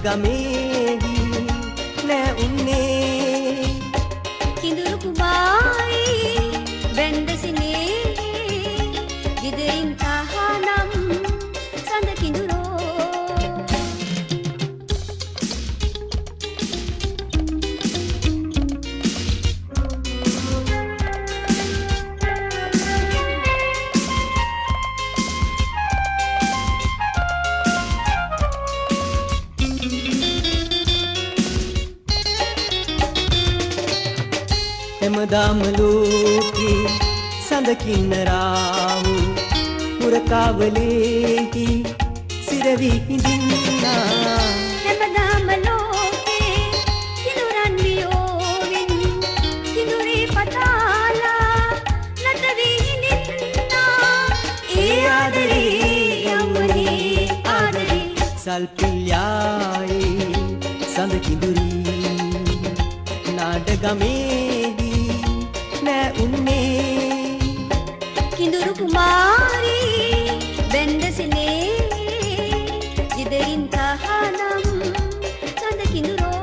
නාඩගමේහි නෑ උන්නේ කිඳුරු කුමාරි බැන්දසිනේ ගිදරින් තහනම් සඳ කිඳුරෝ හැමදාම ලෝකේ සඳ කින්නරාවු පුරකාවලේහි සිරවි හිඳින්නා හැමදාම ලෝකේ කිඳුරන් වියෝවින් කිඳුරේ පතාලා නටවි හිඳින්නා ඒ ආදරේ යම්මනේ ආදරේ සල්පිල්යායේ සඳ කිඳුරී නාඩගමේහි නෑ උන්නේ කිඳුරු කුමාරි බැන්දසිනේ ගිදරින් තහනම් සඳ කිඳුරෝ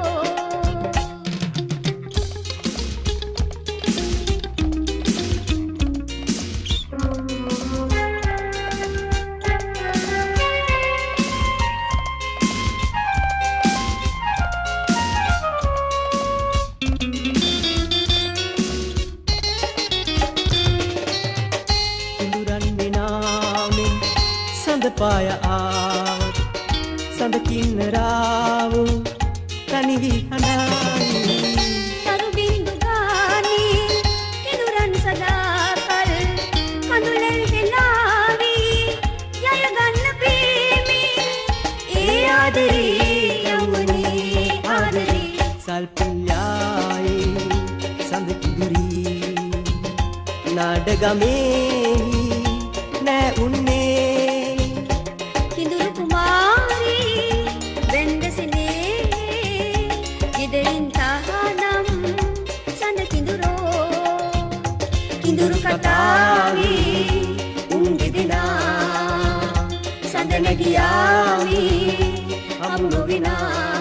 සඳපාය ආවත් සඳ කින්නරාවු තනිවි හඬයි තරු බින්දු ගානේ කිඳුරන් සදාකල් කඳුලෙන් වෙලාවි යය ගන්න ප්‍රේමී ඒ ආදරේ යම්මනේ ආදරේ සල්පිල්යායේ සඳ කිඳුරී නාඩගමේහි නෑ උන්නේ කිඳුරු කුමාරි බැන්දසිනේ ගිදරින් තහනම් සඳ කිඳුරෝ කිඳුරු කතාවේ උන් දෙදෙනා සඳ නැගියාමි හමු නොවිනා